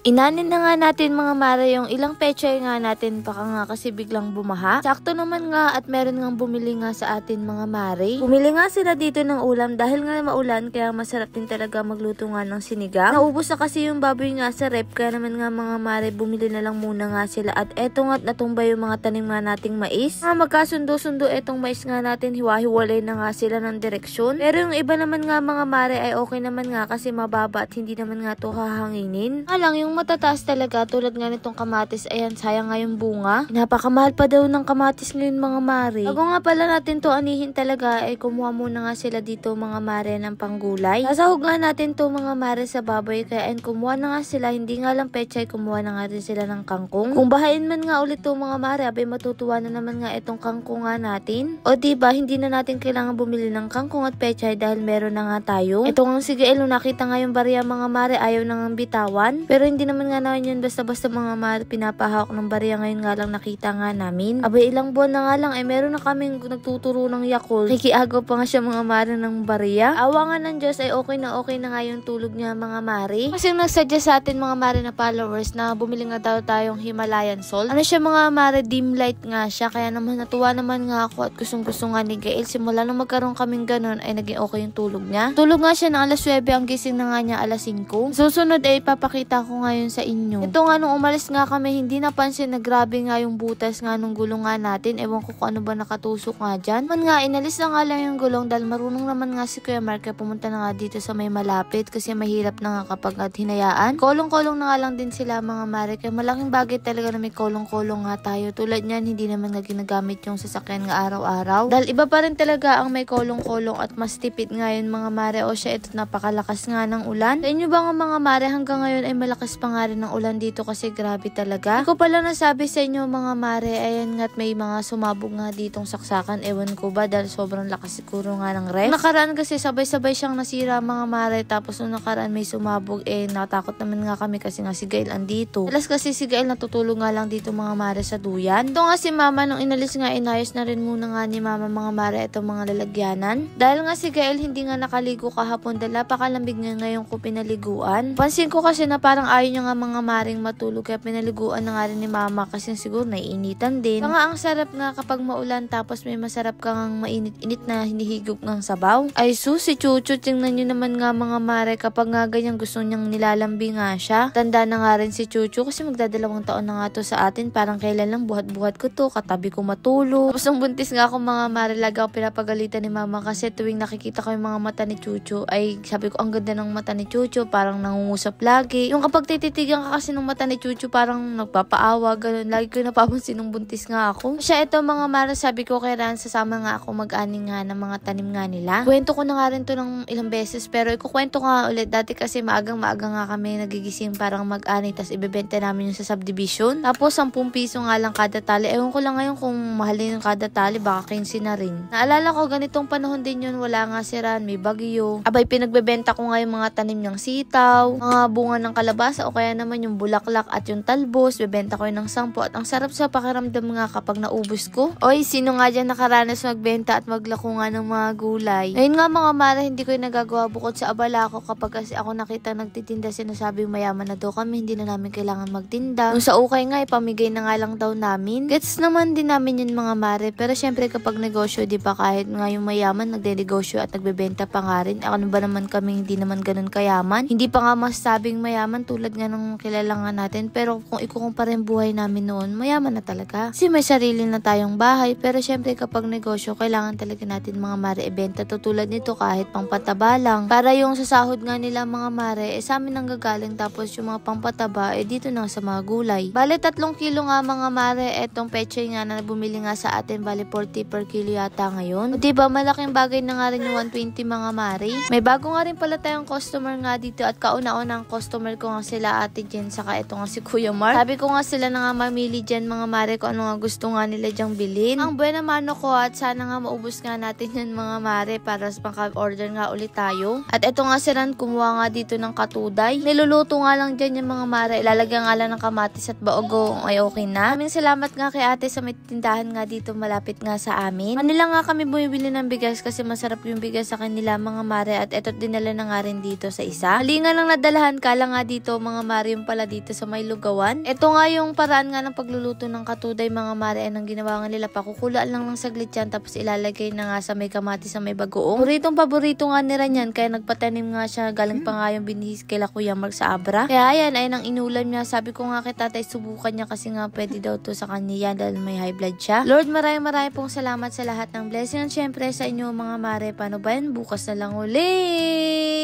Inanin na nga natin mga mare yung ilang pechay nga natin baka nga kasi biglang bumaha. Sakto naman nga at meron nga bumili nga sa atin mga mare. Bumili nga sila dito ng ulam dahil nga maulan kaya masarap din talaga magluto nga ng sinigang. Naubos na kasi yung baboy nga sa rep kaya naman nga mga mare bumili na lang muna nga sila at eto nga natumba yung mga tanim nga nating mais. Magkasundo-sundo etong mais nga natin hiwa-hiwalay na nga sila ng direksyon. Pero yung iba naman nga mga mare ay okay naman nga kasi mababa at hindi naman nga to hahanginin. Lang yung matataas talaga tulad nga nitong kamatis, ayan sayang nga yung bunga. Napakamahal pa daw ng kamatis ngayon mga mare. Bago nga pala natin to anihin talaga ay kumuha muna nga sila dito mga mare ng panggulay. Sasahog nga natin to mga mare sa baboy kaya kumuha na nga sila, hindi nga lang pechay, kumuha na nga rin sila ng kangkong. Kung bahain man nga ulit to mga mare, abay matutuwa na naman nga itong kangkong nga natin. O diba hindi na natin kailangan bumili ng kangkong at pechay dahil meron na nga tayo. Ito nga sige nung nakita nga yung barya mga mare ayaw nang bitawan. Pero hindi naman nga naman yun basta-basta mga mare pinapahawak ng barya, ngayon nga lang nakita nga namin. Abay ilang buwan na nga lang ay meron na kaming nagtuturo ng Yakult. Kikiagaw pa nga siya mga mare ng barya. Awa nga ng Diyos ay okay na nga yung tulog niya mga mare. Kasi nagsuggest sa atin mga mare na followers na bumili nga daw tayong Himalayan salt. Ano siya mga mare, dim light nga siya kaya naman natuwa naman nga ako at gustong-gusto nga ni Gael. Simula nung magkaroon kaming ganun ay naging okay yung tulog niya. Tulog nga siya ng alas 9, ang gising na nga niya alas 5. Susunod ay papakita ko ngayon sa inyo. Ito nga nung umalis nga kami, hindi napansin na grabe nga yung butas nga nung gulong nga natin. Ewan ko kung ano ba nakatusok nga dyan. Man nga, inalis na nga lang yung gulong dahil marunong naman nga si Kuya Mark kaya pumunta na nga dito sa may malapit kasi mahirap na nga kapag hinayaan. Kolong-kolong na nga lang din sila mga mare kaya malaking bagay talaga na may kolong-kolong nga tayo. Tulad niyan, hindi naman nga ginagamit yung sasakyan nga araw-araw. Dahil iba pa rin talaga ang may kolong-kolong at mas tipid nga yun mga mare. O siya, ito napakalakas nga ng ulan. Sa inyo ba nga mga mare, hanggang ngayon ay malakas pa nga rin ng ulan dito kasi grabe talaga. Hindi ko pala nasabi sa inyo mga mare, ayan nga't may mga sumabog nga ditong saksakan. Ewan ko ba dahil sobrang lakas siguro nga ng ref. Nakaraan kasi sabay-sabay siyang nasira mga mare, tapos nung nakaraan may sumabog natakot naman nga kami kasi nga si Gael andito. Alas kasi si Gael natutulog nga lang dito mga mare sa duyan. Ito nga si mama nung inalis nga inayos na rin muna nga ni mama mga mare itong mga lalagyanan. Dahil nga si Gael hindi nga nakaligo kahapon dahil napakalambig nga ngayon ko pinaliguan. Pansin ko kasi na parang ayaw niya nga mga maring matulog kaya pinaliguan na nga rin ni mama kasi siguro naiinitan din. Nga ang sarap nga kapag maulan tapos may masarap kang mainit-init na hinihigop ng sabaw. Ay si Chucho, tingnan nyo naman nga mga mare kapag nga ganyan gusto niyang nilalambi nga siya. Tanda na nga rin si Chucho kasi magdadalawang taon na nga to sa atin. Parang kailan lang buhat-buhat ko to, katabi ko matulog. Tapos nung buntis nga ako mga mare, lagi ako pinapagalitan ni mama kasi tuwing nakikita ko yung mga mata ni Chucho ay sabi ko ang ganda ng mata ni Chucho, parang nangungusap lagi. Yung kapag tititigan ka kasi ng mata ni Chucho parang nagpapaawa, ganun. Lagi ko napapansin nung buntis nga ako. Siya ito mga mare, sabi ko kay Ran, sasama nga ako mag-ani nga ng mga tanim nga nila. Kwento ko na nga rin to ng ilang beses pero ikukwento nga ulit. Dati kasi maagang-maaga nga kami nagigising parang mag-ani tas ibebenta namin yung sa subdivision. Tapos 10 piso nga lang kada tali. Ewan ko lang ngayon kung mahal din yung kada tali, baka 15 na rin. Naalala ko ganitong panahon din yun, wala nga si Ran, may bagyo. Abay pinagbebenta ko nga yung mga tanim niyang sitaw, mga bunga ng kalabasa o kaya naman yung bulaklak at yung talbos. Bebenta ko yun ng 10 at ang sarap sa pakiramdam nga kapag naubos ko. Oy, sino nga dyan nakaranas magbenta at maglako nga ng mga gulay? Ngayon nga mga mara, hindi ko yung nagagawa bukod sa abala ko kapag kasi ako nakita nagtitinda, sinasabi mayaman na daw kami, hindi na namin kailangan magtinda. Kung sa ukay nga, ipamigay na nga lang daw namin. Gets naman din namin yun mga mare, pero syempre kapag negosyo, di ba kahit nga yung mayaman nagde-negosyo at nagbebenta pa nga rin. Ano ba naman kami hindi naman ganun kayaman? Hindi pa nga masabing mayaman tulad nga ng kilala nga natin, pero kung ikukumpara yung buhay namin noon, mayaman na talaga. Kasi may sarili na tayong bahay, pero syempre kapag negosyo, kailangan talaga natin mga mare ibenta. Tutulad nito kahit pangpataba lang. Para yung sasahod nga nila mga mare, sa amin ang gagaling, tapos yung mga pangpataba, dito na sa mga gulay. Bale 3 kilo nga mga mare, etong pechay nga na bumili nga sa atin, bale 40 per kilo yata ngayon. O diba, malaking bagay na nga rin yung 120 mga mare. May bago nga rin pala tayong customer nga dito at kauna-una ang customer ko nga sila ate Jen, saka ito nga si Kuya Mark. Sabi ko nga sila na nga mamili dyan mga mare kung ano nga gusto nga nila dyang bilhin. Ang buena mano ko at sana nga maubos nga natin yun mga mare para maka-order nga ulit tayo. At ito nga si Ran, kumuha nga dito ng katuday. Niluluto nga lang dyan yung mga mare. Ilalagyan nga lang ng kamatis at baogo ay okay na. Maraming salamat nga kay ate sa may tindahan nga dito malapit nga sa amin. Kanila nga kami bumibili ng bigas kasi masarap yung bigas sa kanila mga mare at eto dinala na nga rin dito sa isa. Mali nga lang nadalahan ka lang nga dito mga mga mare yung pala dito sa may lugawan. Ito nga yung paraan nga ng pagluluto ng katuday mga mare. Anong ginawa nga nila, pakukulaan lang ng saglit yan tapos ilalagay na nga sa may kamatis sa may bagoong. Paborito nga nila yan kaya nagpatanim nga siya. Galing pa nga yung binihis kay Kuya Mark sa Abra. Kaya ayan ay nang inulam niya. Sabi ko nga kay tatay subukan niya kasi nga pwede daw to sa kanya yan dahil may high blood siya. Lord, maraming pong salamat sa lahat ng blessing. At syempre sa inyo mga mare, paano ba yan? Bukas na lang ulit.